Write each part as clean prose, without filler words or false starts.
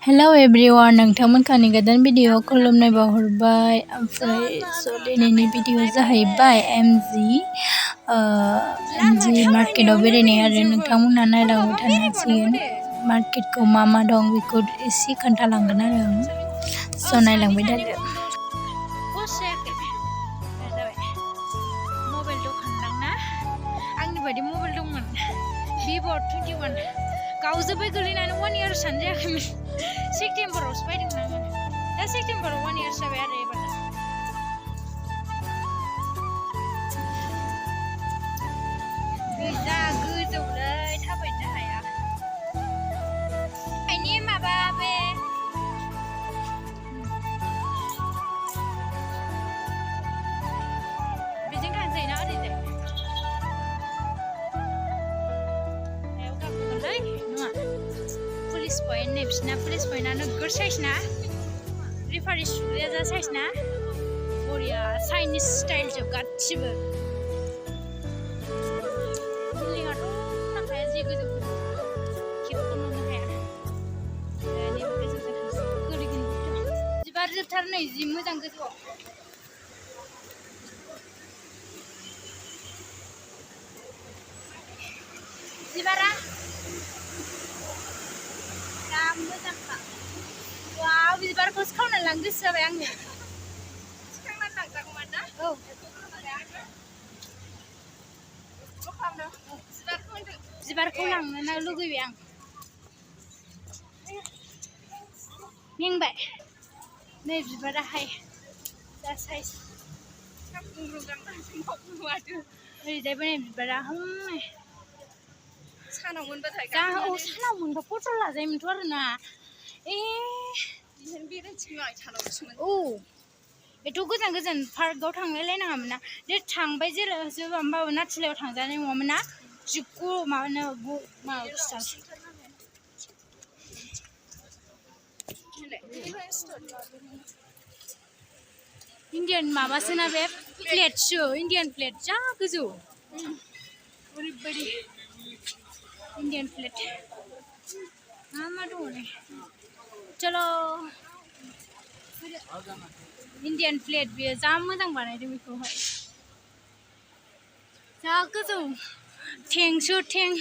Hello everyone, नोंथांमोनखौनि गोदान video खुलुमनाय बावहरबाय ओमफ्राय दिनैनि भिडिअ जाहैबाय एमजि मार्केटआव बेरायनाय आरो नोंथांमोनहा नायलांबाय थानो हासिगोन मार्केटखौ मा दं बेखौ एसे खोन्थालांगोन आरो आं नायलांबाय थादो मबाइल दखान दांना आंनि बायदि मबाइल दंमोन भिभ' 21 गावजोब्बाय गोलैनानै 1 इयार सानो जायाखैमोन सेप्तेम्बरावसो बायदोंमोन आङो दा सेप्तेम्बराव 1 इयार जाबाय आरो एबार जा गोजौलै थाबायनो हाया आइनि माबा बे बेजों थांसैना ओरैजाय हायाव गाखोगोनलै नङा पुलिस पइन्ट नै बिसिना पुलिस पइन्टआ नोगोर साइज ना रिफारि सुग्राया जा साइज ना बरिया चाइनिस स्टाइल जोब गासिबो बिल्डिंआथ' नांखाया जि गोजौ खेबख'नोनो हाया नैबे गोजौजों गोलैगोन बिबार जोबथार नै जि मोजां गोजौआव बिबारा जा मोजांखा वाव बिबारखौसो खावना लांनो गोसो जाबाय आङो थिखांनानै लांजागौमोन ना औ बिबारखौ लांनो लुगैबाय आं मेंबाय नै बिबाराहाय जा साइज ओरैजायबो नै बिबारा सानाव मोनबाथाय सानाव मोनबा फट' लाजायोमोनथ' आरो ना औ एथ' गोजान गोजान पार्कआव थांलायलायनाङामोन ना दे थांबाय जेराव होमबाबो नाथिलायाव थांजानाय नङामोन ना जिखु माबा खिथा इन्डियान माबासोना बे प्लेटसो इन्डियान प्लेट जा गोजौ ओरैबायदि इन्डियान प्लेट मा दङ नै चलो इन्डियान प्लेट बेयो जा मोजां बानायदों बेखौहाय जा गोजौ थेंसो थें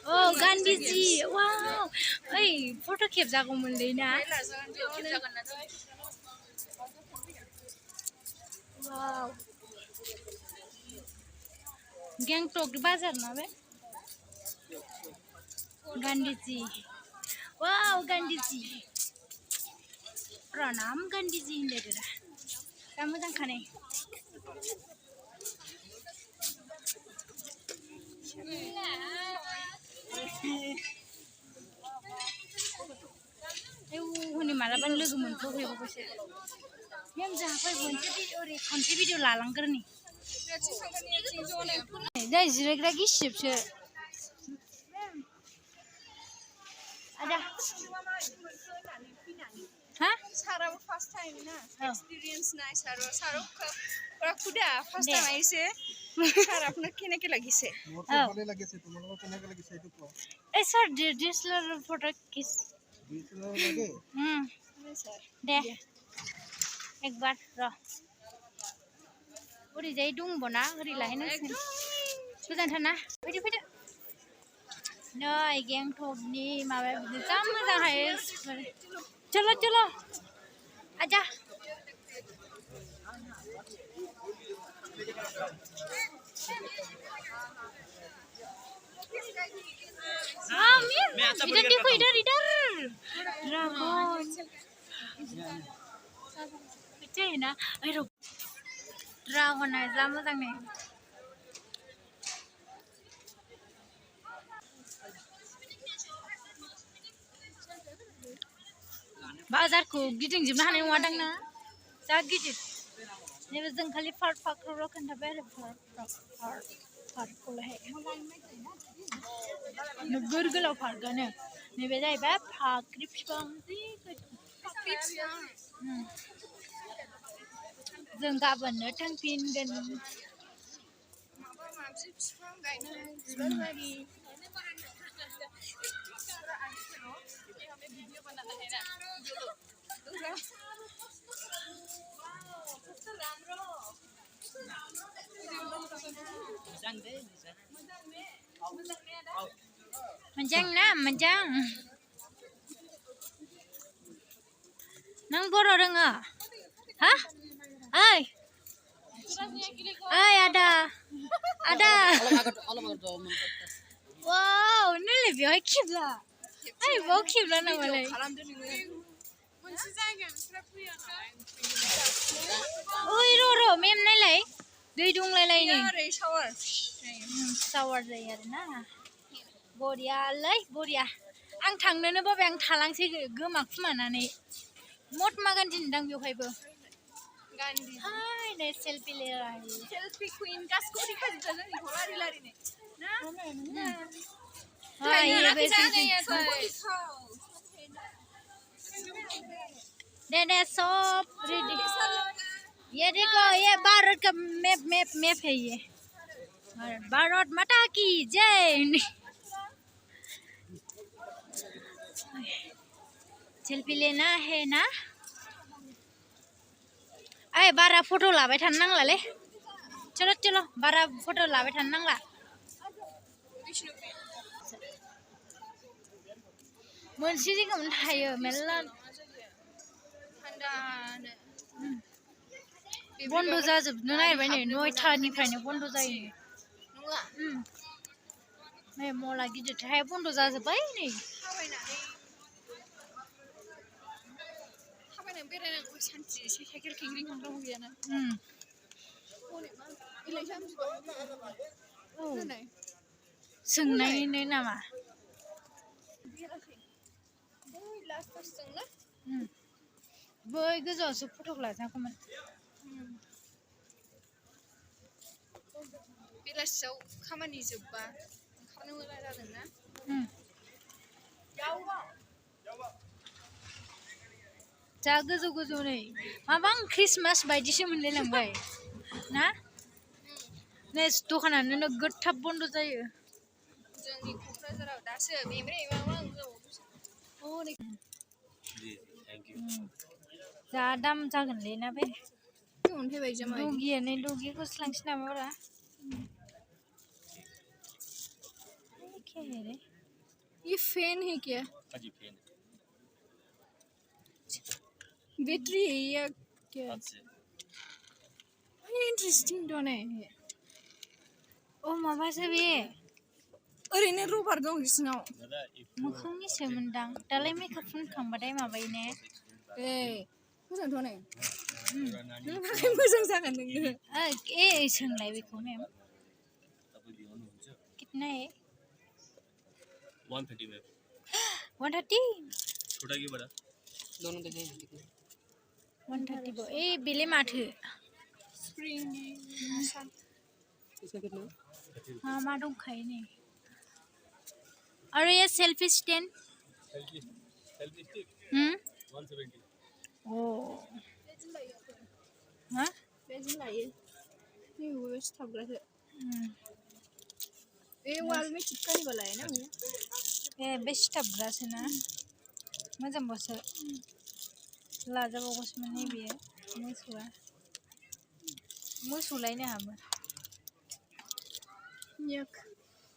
औ गान्धीजी वाव ओइ फट' खेबजागौमोनलै ना वाव गेंटक बाजार ना बे गान्धीजी वाव गान्धीजी प्रणाम गान्धीजी होनलायदोरा जा मोजांखा नै हनै मालाबानो लोगो मोनथ'हैबावबायसो मेम जाफै ओरै खनसे भिडिअ लालांग्रोनि दै जिरायग्रा गिसिबसो आदा हा साराबो फार्स्ट टाइम ना एक्सपीरियंस ना सारो पूरा खुदा फार्स्ट टाइम आइसे सारा अपना केनेके लागिसे ভালো লাগিছে তোমালোকৰ কেনেকে লাগিছে এইটো কোৱা এই sir DSLR photo kiss DSLR লাগে স্যার दे একবার র ওরি যাই दंबोना ओरै लाहैनांसिगोन गोजानथार ना फैदो फैदो नै गेंटकनि माबा बिदिनो जा मोजांहाय चलो चलो आजा इधर देखो इधर इधर ड्रैगन अच्छा है ना ड्रैगन है जा मोजां नै बाजारखौ गिदिंजोबनो हानाय नङादां ना जा गिदिर नैबे जों खालि पार्कखौल' खोन्थाबाय आरो पार्कखौल'हाय नोगोर गोलाव पार्कआनो नैबे जाहैबाय फाख्रि बिफां जों गाबोननो थांफिनगोन सबजी बिफां गायनाय बिबार बारि Menjang na, menjang. Nang boro denga. Hah? Ay. Ay ada. Ada. Wow, ini lebih baik kibla. Ay, bawa kibla na malay. मोनसे जायगानिफ्राय फैयाखै Uy, ro, mem nalay. Dui dung lalay ni. ओरै सावर Sawar जायो आरो ना. बरियालै बरिया. आं थांनोनो बाबाय आं थालांसै गोमाखुमानानै. महात्मा गान्धी नुदां बेवहायबो. गान्धी हाय नै सेल्फि लायो. सेल्फि कुइन गासिखौबो देखाजोबदों जोंनिखौ लारि लारिनो ना हाय ये बे सेल्फि. दे सब रेडी. ये देखो ये भारत का मैप है ये. भारत माता की जय. सेल्फी लेना है ना. Ay, bara foto लाबाय थानो नांलालै. चलो चलो bara foto लाबाय थानो नांला. मोनसे जायगायावनो थायो मेल्ला. थान्दानो बन्द' जाजोबनो नागिरबाय नै 9थानिफ्रायनो बन्द' जायो. नङा नै मला गिदिरथाय बन्द' जाजोब्बाय नै. थाबायनानै बेरायनांगौ सानसे एसे साइकेल खेंग्रिं खांग्रांबो गैयाना इलाय जाम्बिबा सोंनायनि नामा? लास्ट फार्स्टजोंना बै गोजौआवसो फट' लाजागौमोन. बेलासियाव खामानि जोबबा ओंखारनो मोजां जादोंना जा गोजौ गोजौ नै माबा ख्रिस्टमास बायदिसो मोनलायलांबाय ना. नै दखानानो नोगोद थाब बन्द' जायो. जोंनि क'क्राझाराव दासो बेमरे माबा हनै जा दाम जागोनलै ना बे. मोनफैबाय जामाय दुगियानो दुगिखौसो लांसै नामा बारा. ये फैन है क्या बैटरी है या क्या इंटरेस्टिंग तो नहीं है अ माबासो बे ओरैनो रबार दं बिसिनाव मोखांनि सोमोन्दां दालाय मेकआप फुनखांबाथाय माबायो ने. ए मोजांथ' नै नों थाखाय मोजां जागोन नोङो ए सोंलाय बेखौ मेम कितना है 130 में 130 छोटा की बड़ा दोनों का 130 ए बेले माथो स्प्रिंग इसका कितना हाँ मा दंखायो नै. और ये सेल्फी स्टैंड सेल्फी स्टिक 170 ओ हाँ बेजों लायो नै बे सिथाबग्रासो ए वाल में चिपकाने वाला है ना वो ए बे सिथाबग्रासो ना मोजांबासो लाजाबावगौसोमोन नैबे मोसौलायनो हाबो. यक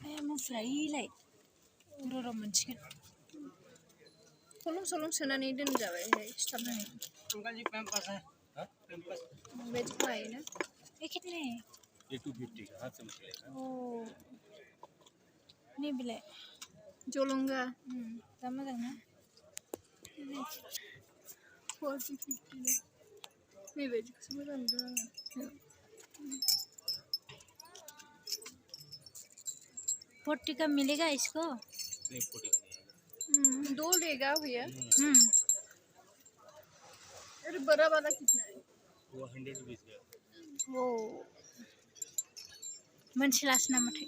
ए मोसौलायलाय र' मोनसिगोन. खलम सलम सोनानै दोनजाबाय सिथाबनानै अंकल जी पैम्पर्स है हां पैम्पर्स बेजों लायो ना ये कितने है ये 250 का हाथ से मसलेगा ओ नहीं बिलाय जलंगा जा मोजां ना 40-50 बेबायदिखौसो मोजां नुदों आङो 40 का मिलेगा इसको. नहीं 40 दो लेगा भैया अरे बड़ा वाला कितना है वो 100 रुपीस का वो मोनसे लासो नामाथाय.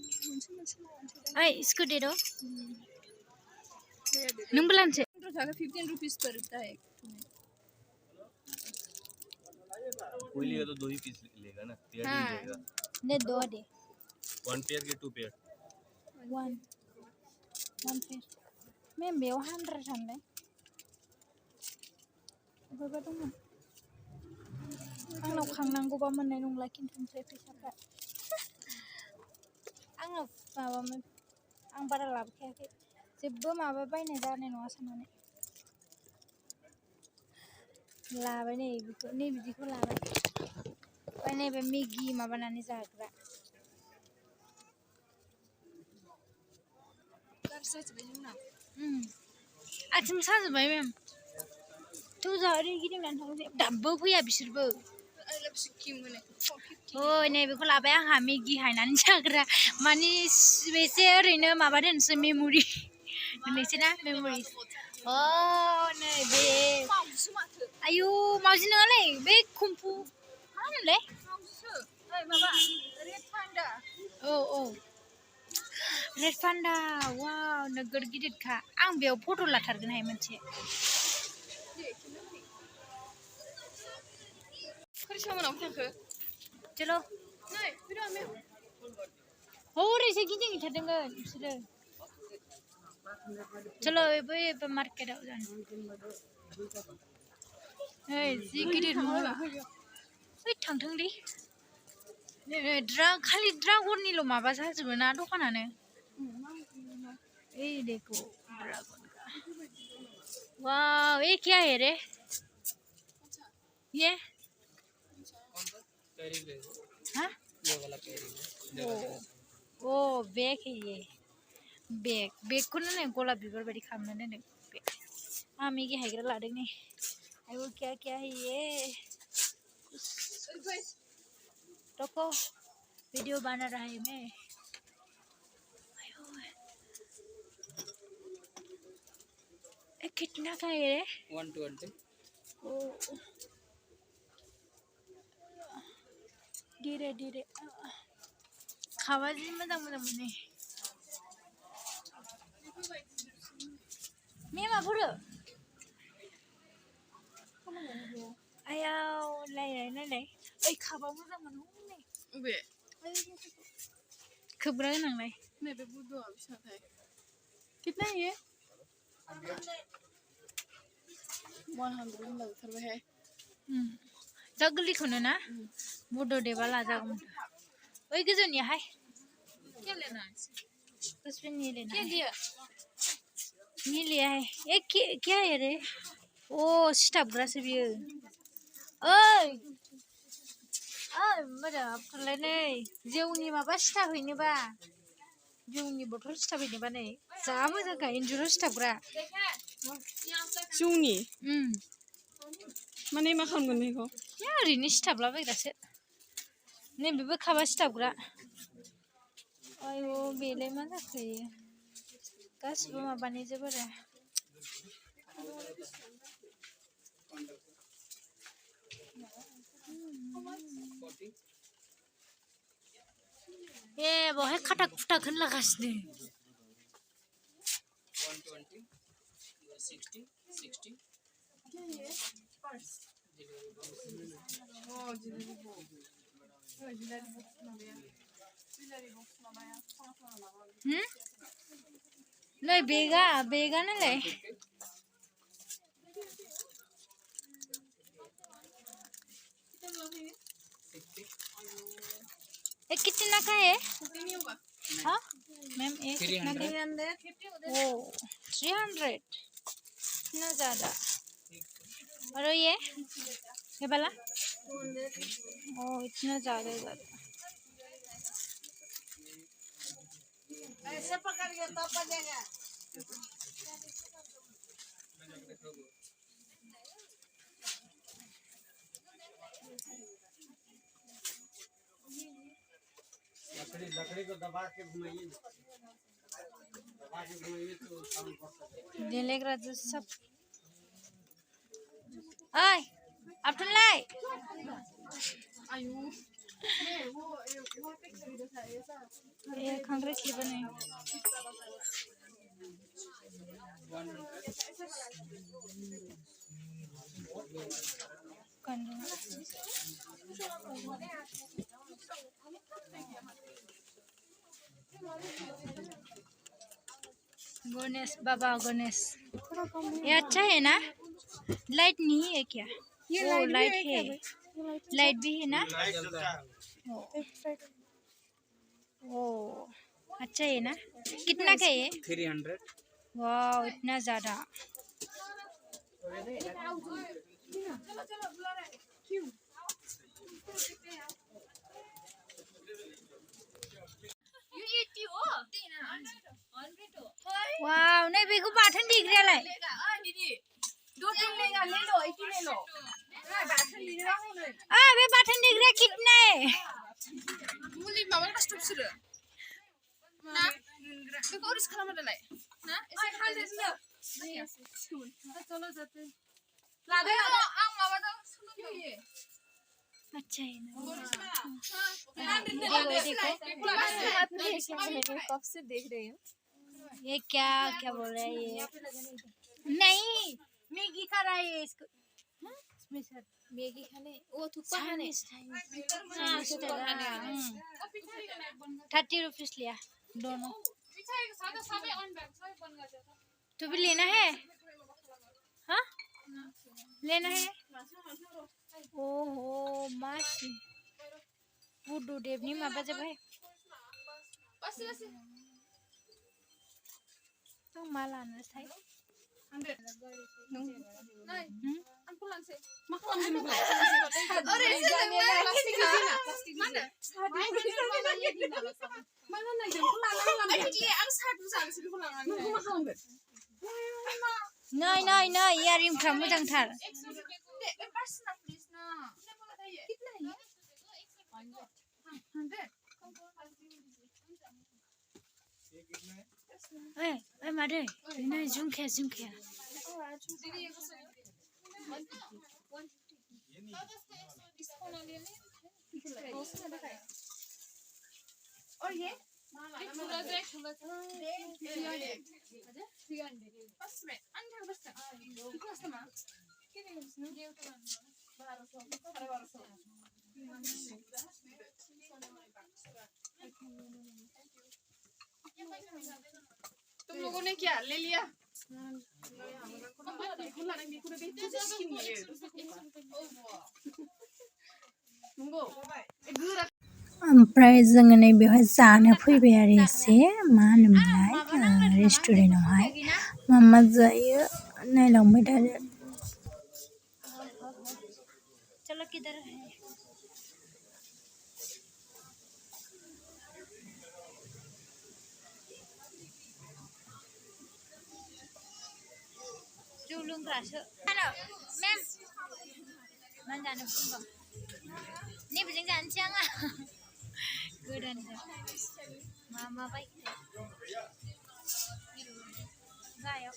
ओइ इसको दे दो नोंबो लानोसै 15 रुपीस पड़ता है कोई लेगा तो 2 ही पीस लेगा ना 3 हाँ। लेगा दे दो दे 1 pair get 2 pair. One pair. Mem बेयाव 100 सानलाय बबेबा दंमोन आंनाव खांनांगौबा मोननाय नंला खिन्थु ओमफ्राय फैसाफ्रा आंनाव माबामोन आं बारा लाबोखायाखै जेबो माबा बायनाय जानाय नङा साननानै लाबाय नै बेखौ नै बिदिखौ लाबाय ओमफ्राय नैबे मेगि माबानानै जाग्रा आथिं साजोब्बाय मेम थ' जा ओरै गिदिंनानै थांसै दाबो फैया बिसोरबो ओइ नै बेखौ लाबाय आंहा मेगि हायनानै जाग्रा माने एसे ओरैनो माबा दोनसै मेम'रि दोननोसै ना मेम'रि अ नै बे आयु मावजि नङालै बे खुम्फु मा होनोमोनलाय औ रेड पान्डा वाव नोगोर गिदिरखा आं बेयाव फट' लाथारगोनहाय मोनसे चलो हरैसो गिदिंहैथारदोंमोन बिसोरो चलो बै मार्केटाव जानो ओइ जि गिदिर मल ओइ थांथोंलै खालि ड्रागननिल' माबा जाजोबो ना दखानानो ओइ देखो ड्रागन का वाव ये क्या है रे ये हाँ ओ बैग है ये बैग को ना गलाब बिबार बायदि खालामना दोनदों बैग आं मेगि हायग्रा लादों नै आयौ क्या है ये रुको वीडियो बना रहा है मैं कितना का है 120. ओ धीरे खावा जि मोजां मोनो मेमा बुरो आयाव नायलाय ओइ खाबा मोजां मोनो नै अबे खोबग्रा गोनांलाय नैबे बुदुआ बिसाथाय कितना है ये 100 लाथारबायहाय जा गोरलैखौनो ना बड' देबा लाजागौमोन ओइ गोजौनियाहाय क्या लेना है उसमें नहीं लेना क्या लिया नहीं लिया है ये क्या है रे ओ सिथाबग्रासो बियो ओइ मोजां आपलाय नै जौनि माबा सिथाबहैनोबा जौनि बथल सिथाबहैनोबा नै जा मोजांखा इन्जुराव सिथाबग्रा जौनि माने मा खालामगोन बेखौ ओरैनो सिथाबलाबायग्रासो नै बेबो खाबा सिथाबग्रा आयौ बेलाय मा जाखो इयो गासिबो माबानि जोब आरो ए बहाय खाथा खुथा होनलागासिनो 120. 60. 60. नै बेगा नालाय ये कितना का है हाँ मैम एक कितना का ओ 300 इतना ज़्यादा और ये वाला ओ इतना ज़्यादा ऐसे पकड़िए तब बजेगा लकड़ी को दबा के घुमाइए तो साउंड पड़ता है दिलेग्रा जो सब आय अब्दुल्लाह आयु ये कांग्रेस की बने गणेश बाबा गणेश ये अच्छा है ना लाइट नहीं है क्या ओ लाइट है लाइट भी है ना ओ अच्छा है ना कितना का ये 300 वाह इतना ज्यादा वाह नहीं बेगु बाथन दिख रहा है बे बाथन दिख रहा कितना है मुलि माबा कष्ट बिसोरो ना बेखौ ओरिस खालामो दालाय ना एसे हाजेसनो चलो जाते लादो आं माबाजों सोलोंहोयो अच्छा है ना कब से देख रहे हो ये क्या क्या बोल रहा है ये नहीं मैगी खा रहा है इसको मैगी खाने वो थुक्पा खाने 30 रुपीस लिया दोनों तो भी लेना है हाँ लेना है ओहो मासी बुडू देवनी माबा जब है तो माल आना था नहीं नहीं नहीं इयारिंगफ्रा मोजांथार ए मादै नै झुमखाया और ये तुम लोगों ने क्या ले लिया ओमफ्राय जोङो नै बेवहाय जानो फैबाय आरो एसे मा होनोमोनलाय रेस्टुरेन्टावहाय मा मा जायो नायलांबाय थादो चलो किधर है जौ लोंग्रासो मेम मा जानो बुंबा नैबेजों जानोसै आङो गोदानजों मा मा बायखो गायाव